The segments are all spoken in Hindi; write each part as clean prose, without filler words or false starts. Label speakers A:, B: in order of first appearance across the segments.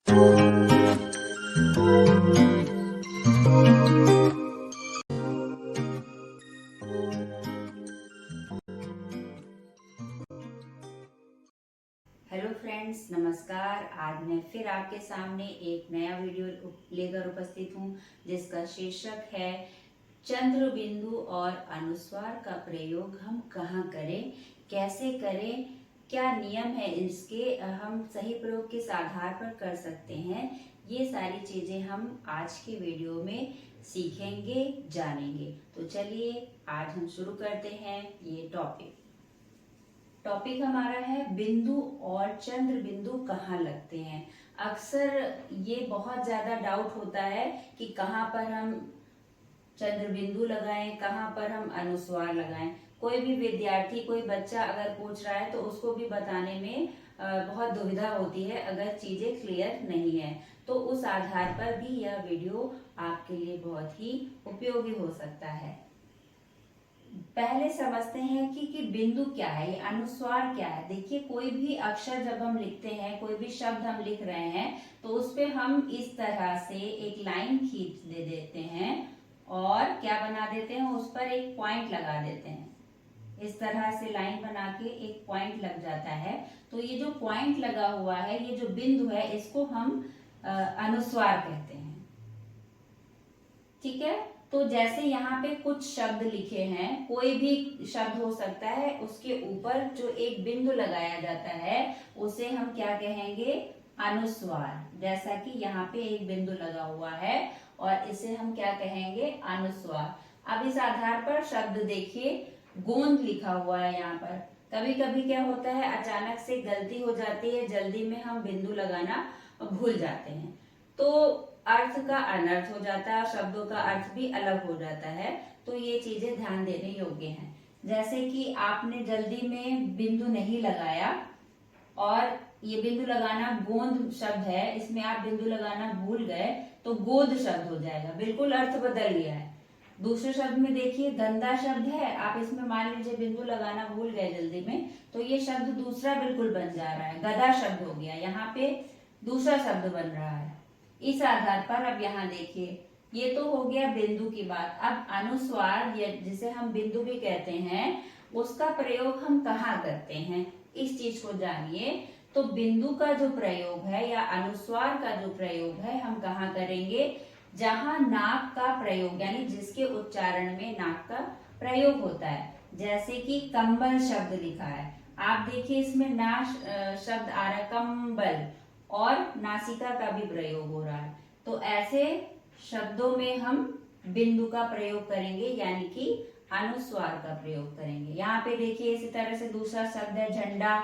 A: हेलो फ्रेंड्स, नमस्कार। आज मैं फिर आपके सामने एक नया वीडियो लेकर उपस्थित हूँ, जिसका शीर्षक है चंद्र बिंदु और अनुस्वार का प्रयोग हम कहाँ करें, कैसे करें, क्या नियम है इसके, हम सही प्रयोग किस आधार पर कर सकते हैं। ये सारी चीजें हम आज के वीडियो में सीखेंगे, जानेंगे। तो चलिए आज हम शुरू करते हैं ये टॉपिक हमारा है बिंदु और चंद्र बिंदु कहाँ लगते हैं। अक्सर ये बहुत ज्यादा डाउट होता है कि कहाँ पर हम चंद्र बिंदु लगाएं, कहाँ पर हम अनुस्वार लगाएं। कोई भी विद्यार्थी, कोई बच्चा अगर पूछ रहा है तो उसको भी बताने में बहुत दुविधा होती है अगर चीजें क्लियर नहीं है। तो उस आधार पर भी यह वीडियो आपके लिए बहुत ही उपयोगी हो सकता है। पहले समझते हैं कि बिंदु क्या है, ये अनुस्वार क्या है। देखिए, कोई भी अक्षर जब हम लिखते हैं, कोई भी शब्द हम लिख रहे हैं, तो उस पे हम इस तरह से एक लाइन खींच दे देते हैं और क्या बना देते हैं, उस पर एक पॉइंट लगा देते हैं। इस तरह से लाइन बना के एक पॉइंट लग जाता है। तो ये जो पॉइंट लगा हुआ है, ये जो बिंदु है, इसको हम अनुस्वार कहते हैं। ठीक है। तो जैसे यहाँ पे कुछ शब्द लिखे हैं, कोई भी शब्द हो सकता है, उसके ऊपर जो एक बिंदु लगाया जाता है उसे हम क्या कहेंगे, अनुस्वार। जैसा कि यहाँ पे एक बिंदु लगा हुआ है और इसे हम क्या कहेंगे, अनुस्वार। अब इस आधार पर शब्द देखिए, गोंद लिखा हुआ है यहाँ पर। कभी कभी क्या होता है, अचानक से गलती हो जाती है, जल्दी में हम बिंदु लगाना भूल जाते हैं, तो अर्थ का अनर्थ हो जाता है, शब्दों का अर्थ भी अलग हो जाता है। तो ये चीजें ध्यान देने योग्य हैं। जैसे कि आपने जल्दी में बिंदु नहीं लगाया और ये बिंदु लगाना गोंद शब्द है, इसमें आप बिंदु लगाना भूल गए तो गोद शब्द हो जाएगा, बिल्कुल अर्थ बदल गया है। दूसरे शब्द में देखिए, गंदा शब्द है, आप इसमें मान लीजिए बिंदु लगाना भूल गए जल्दी में, तो ये शब्द दूसरा बिल्कुल बन जा रहा है, गधा शब्द हो गया, यहाँ पे दूसरा शब्द बन रहा है। इस आधार पर अब यहाँ देखिए, ये तो हो गया बिंदु की बात। अब अनुस्वार, जिसे हम बिंदु भी कहते हैं, उसका प्रयोग हम कहाँ करते हैं, इस चीज को जानिए। तो बिंदु का जो प्रयोग है या अनुस्वार का जो प्रयोग है, हम कहाँ करेंगे, जहां नाक का प्रयोग, यानी जिसके उच्चारण में नाक का प्रयोग होता है। जैसे कि कंबल शब्द लिखा है, आप देखिए इसमें ना शब्द आ रहा है, कंबल, और नासिका का भी प्रयोग हो रहा है। तो ऐसे शब्दों में हम बिंदु का प्रयोग करेंगे, यानी कि अनुस्वार का प्रयोग करेंगे। यहाँ पे देखिए इसी तरह से दूसरा शब्द है झंडा,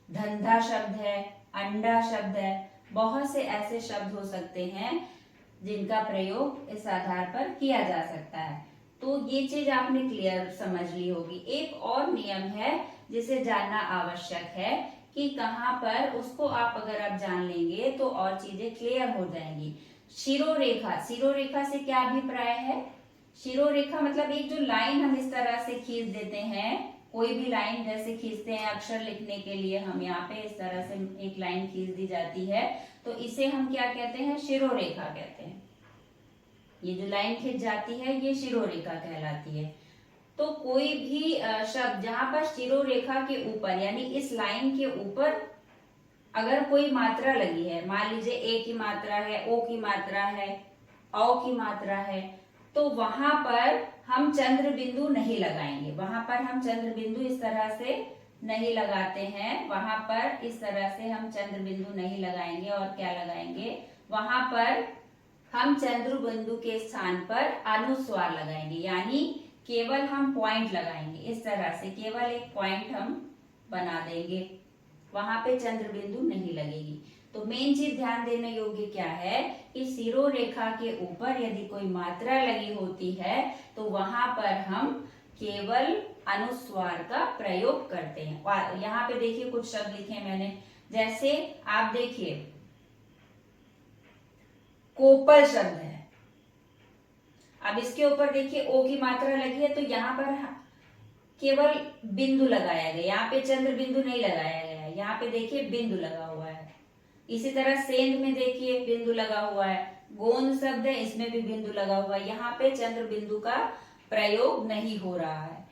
A: धंधा शब्द है, अंडा शब्द है। बहुत से ऐसे शब्द हो सकते हैं जिनका प्रयोग इस आधार पर किया जा सकता है। तो ये चीज आपने क्लियर समझ ली होगी। एक और नियम है जिसे जानना आवश्यक है कि कहाँ पर, उसको आप अगर आप जान लेंगे तो और चीजें क्लियर हो जाएंगी। शिरोरेखा, शिरोरेखा से क्या अभिप्राय है। शिरोरेखा मतलब एक जो लाइन हम इस तरह से खींच देते हैं, कोई भी लाइन जैसे खींचते हैं अक्षर लिखने के लिए, हम यहाँ पे इस तरह से एक लाइन खींच दी जाती है, तो इसे हम क्या कहते हैं, शिरोरेखा कहते हैं। ये जो लाइन खींच जाती है ये शिरोरेखा कहलाती है। तो कोई भी शब्द जहां पर शिरोरेखा के ऊपर, यानी इस लाइन के ऊपर अगर कोई मात्रा लगी है, मान लीजिए ए की मात्रा है, ओ की मात्रा है, औ की मात्रा है, तो वहां पर हम चंद्र बिंदु नहीं लगाएंगे। वहां पर हम चंद्र बिंदु इस तरह से नहीं लगाते हैं, वहां पर इस तरह से हम चंद्र बिंदु नहीं लगाएंगे। और क्या लगाएंगे, वहां पर हम चंद्र बिंदु के स्थान पर अनुस्वार लगाएंगे, यानी केवल हम पॉइंट लगाएंगे। इस तरह से केवल एक पॉइंट हम बना देंगे, वहां पे चंद्र बिंदु नहीं लगेगी। तो मेन चीज ध्यान देने योग्य क्या है कि शिरोरेखा के ऊपर यदि कोई मात्रा लगी होती है तो वहां पर हम केवल अनुस्वार का प्रयोग करते हैं। और यहाँ पे देखिए कुछ शब्द लिखे मैंने, जैसे आप देखिए कोपल शब्द है। अब इसके ऊपर देखिए ओ की मात्रा लगी है, तो यहाँ पर केवल बिंदु लगाया गया, यहाँ पे चंद्र बिंदु नहीं लगाया गया है, यहाँ पे देखिए बिंदु लगा हुआ है। इसी तरह सेंध में देखिए बिंदु लगा हुआ है, गोंद शब्द है इसमें भी बिंदु लगा हुआ है, यहाँ पे चंद्र बिंदु का प्रयोग नहीं हो रहा है।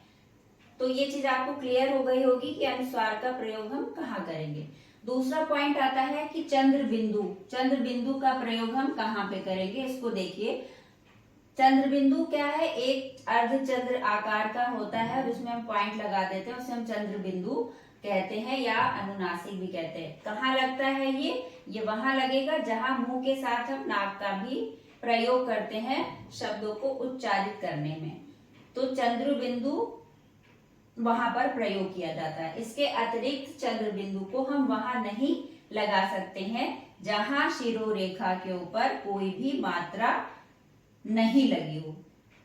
A: तो ये चीज आपको क्लियर हो गई होगी कि अनुस्वार का प्रयोग हम कहाँ करेंगे। दूसरा पॉइंट आता है कि चंद्र बिंदु का प्रयोग हम कहाँ पे करेंगे, इसको देखिए। चंद्र बिंदु क्या है, एक अर्धचंद्र आकार का होता है और उसमें हम पॉइंट लगा देते हैं, उसे हम चंद्र बिंदु कहते हैं या अनुनासिक भी कहते हैं। कहाँ लगता है ये वहां लगेगा जहां मुंह के साथ हम नाक का भी प्रयोग करते हैं शब्दों को उच्चारित करने में, तो चंद्र बिंदु वहां पर प्रयोग किया जाता है। इसके अतिरिक्त चंद्र बिंदु को हम वहां नहीं लगा सकते हैं जहां शिरोरेखा के ऊपर कोई भी मात्रा नहीं लगी हो।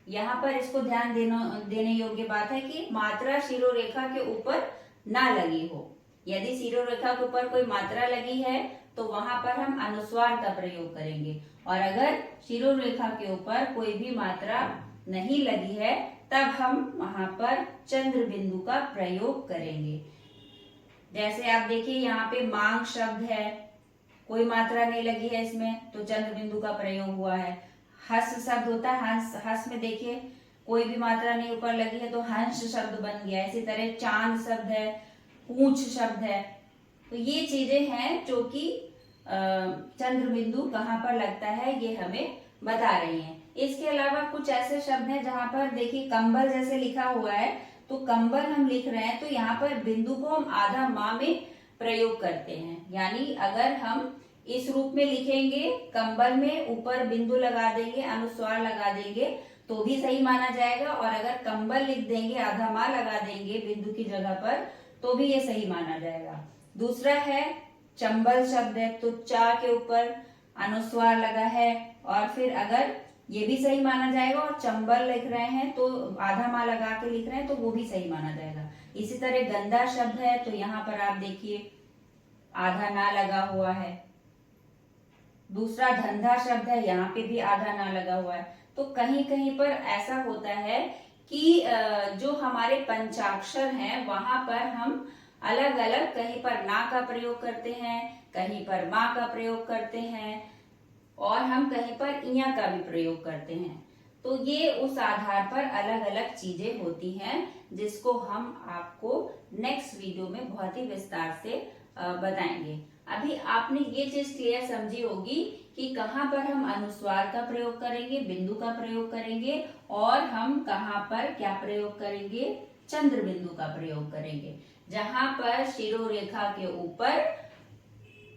A: यहाँ पर इसको ध्यान देने योग्य बात है कि मात्रा शिरोरेखा के ऊपर ना लगी हो। यदि शिरोरेखा के ऊपर कोई मात्रा लगी है तो वहां पर हम अनुस्वार का प्रयोग करेंगे, और अगर शिरोरेखा के ऊपर कोई भी मात्रा नहीं लगी है तब हम वहां पर चंद्र बिंदु का प्रयोग करेंगे। जैसे आप देखिए यहाँ पे मांग शब्द है, कोई मात्रा नहीं लगी है इसमें, तो चंद्र बिंदु का प्रयोग हुआ है। हस शब्द होता है, हंस में देखिए कोई भी मात्रा नहीं ऊपर लगी है तो हंस शब्द बन गया। इसी तरह चांद शब्द है, पूंछ शब्द है। तो ये चीजें हैं जो कि चंद्र बिंदु कहाँ पर लगता है ये हमें बता रही हैं। इसके अलावा कुछ ऐसे शब्द हैं जहां पर देखिए कंबल जैसे लिखा हुआ है, तो कंबल हम लिख रहे हैं तो यहाँ पर बिंदु को हम आधा माह में प्रयोग करते हैं। यानी अगर हम इस रूप में लिखेंगे, कंबल में ऊपर बिंदु लगा देंगे, अनुस्वार लगा देंगे तो भी सही माना जाएगा, और अगर कंबल लिख देंगे, आधा माह लगा देंगे बिंदु की जगह पर तो भी ये सही माना जाएगा। दूसरा है चंबल शब्द है, तो चा के ऊपर अनुस्वार लगा है और फिर अगर ये भी सही माना जाएगा, और चंबल लिख रहे हैं तो आधा माह लगा के लिख रहे हैं तो वो भी सही माना जाएगा। इसी तरह गंदा शब्द है, तो यहाँ पर आप देखिए आधा ना लगा हुआ है। दूसरा धंधा शब्द है, यहाँ पे भी आधा ना लगा हुआ है। तो कहीं कहीं पर ऐसा होता है कि जो हमारे पंचाक्षर हैं वहां पर हम अलग अलग, कहीं पर ना का प्रयोग करते हैं, कहीं पर माँ का प्रयोग करते हैं, और हम कहीं पर इया का भी प्रयोग करते हैं। तो ये उस आधार पर अलग अलग चीजें होती हैं जिसको हम आपको नेक्स्ट वीडियो में बहुत ही विस्तार से बताएंगे। अभी आपने ये चीज क्लियर समझी होगी कि कहाँ पर हम अनुस्वार का प्रयोग करेंगे, बिंदु का प्रयोग करेंगे, और हम कहाँ पर क्या प्रयोग करेंगे, चंद्र बिंदु का प्रयोग करेंगे। जहां पर शिरोरेखा के ऊपर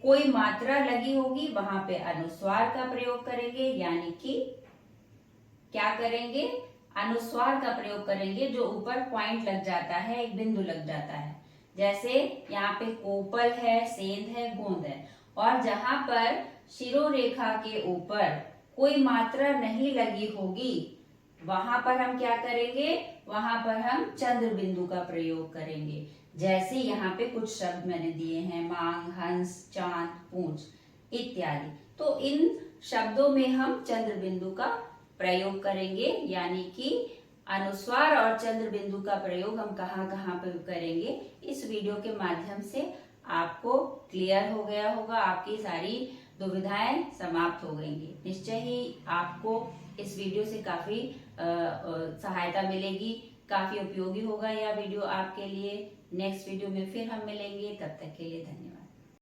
A: कोई मात्रा लगी होगी वहां पे अनुस्वार का प्रयोग करेंगे, यानी कि क्या करेंगे, अनुस्वार का प्रयोग करेंगे। जो ऊपर पॉइंट लग जाता है, एक बिंदु लग जाता है, जैसे यहाँ पे कोपल है, सेंध है, गोंद है, और जहां पर शिरोरेखा के ऊपर कोई मात्रा नहीं लगी होगी वहां पर हम क्या करेंगे, वहां पर हम चंद्र बिंदु का प्रयोग करेंगे। जैसे यहाँ पे कुछ शब्द मैंने दिए हैं, मांग, हंस, चांद, पूंछ इत्यादि। तो इन शब्दों में हम चंद्र बिंदु का प्रयोग करेंगे, यानी कि अनुस्वार और चंद्र बिंदु का प्रयोग हम कहाँ कहाँ पे करेंगे, इस वीडियो के माध्यम से आपको क्लियर हो गया होगा। आपकी सारी दुविधाएं समाप्त हो गई। निश्चय ही आपको इस वीडियो से काफी सहायता मिलेगी, काफी उपयोगी होगा यह वीडियो आपके लिए। नेक्स्ट वीडियो में फिर हम मिलेंगे, तब तक के लिए धन्यवाद।